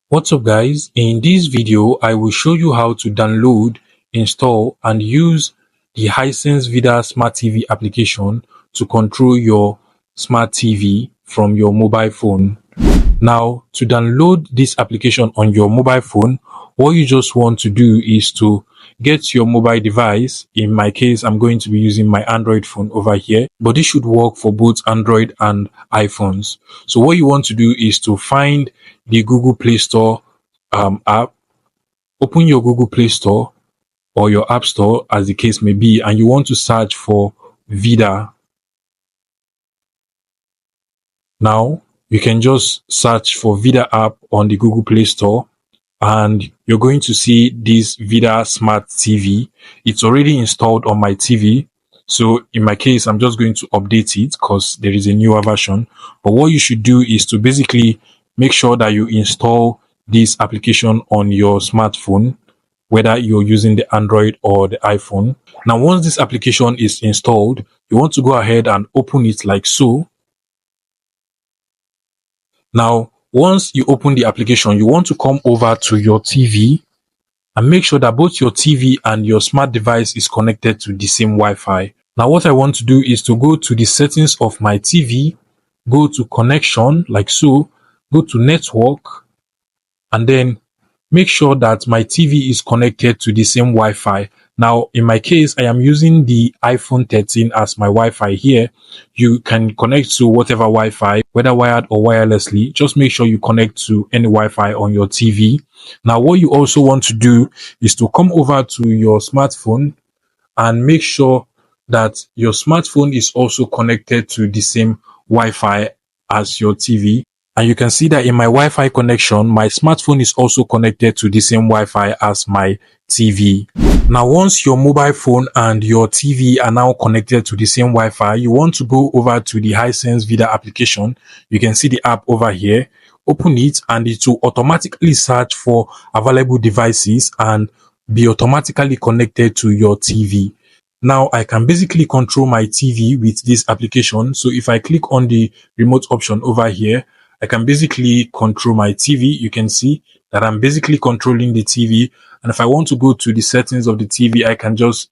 What's up guys, in this video I will show you how to download, install and use the Hisense Vidaa Smart TV application to control your smart TV from your mobile phone. Now to download this application on your mobile phone, what you just want to do is to get your mobile device. In my case, I'm going to be using my Android phone over here, but this should work for both Android and iPhones. So what you want to do is to find the Google Play Store app, open your Google Play Store or your App Store as the case may be, and you want to search for Vidaa. Now you can just search for Vidaa app on the Google Play Store and you're going to see this Vidaa Smart TV. It's already installed on my TV. So in my case, I'm just going to update it because there is a newer version. But what you should do is to basically make sure that you install this application on your smartphone, whether you're using the Android or the iPhone. Now, once this application is installed, you want to go ahead and open it like so. Now, once you open the application, you want to come over to your TV and make sure that both your TV and your smart device is connected to the same Wi-Fi. Now, what I want to do is to go to the settings of my TV, go to connection like so, go to network, and then make sure that my TV is connected to the same Wi-Fi. Now, in my case, I am using the iPhone 13 as my Wi-Fi here. You can connect to whatever Wi-Fi, whether wired or wirelessly. Just make sure you connect to any Wi-Fi on your TV. Now, what you also want to do is to come over to your smartphone and make sure that your smartphone is also connected to the same Wi-Fi as your TV. And you can see that in my Wi-Fi connection, my smartphone is also connected to the same Wi-Fi as my TV. Now, once your mobile phone and your TV are now connected to the same Wi-Fi, you want to go over to the Hisense Vidaa application. You can see the app over here. Open it and it will automatically search for available devices and be automatically connected to your TV. Now I can basically control my TV with this application. So if I click on the remote option over here, I can basically control my TV. You can see that I'm basically controlling the TV. And if I want to go to the settings of the TV, I can just,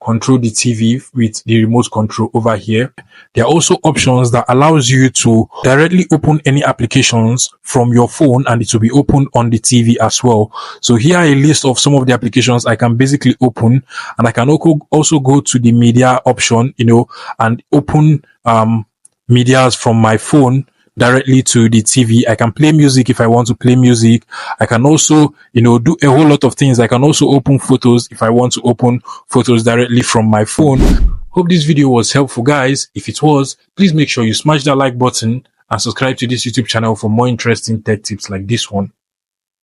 control the TV with the remote control over here. There are also options that allows you to directly open any applications from your phone and it will be opened on the TV as well. So here are a list of some of the applications I can basically open, and I can also go to the media option, and open medias from my phone directly to the TV. I can play music if I want to play music. I can also, do a whole lot of things. I can also open photos if I want to open photos directly from my phone. Hope this video was helpful, guys. If it was, please make sure you smash that like button and subscribe to this YouTube channel for more interesting tech tips like this one.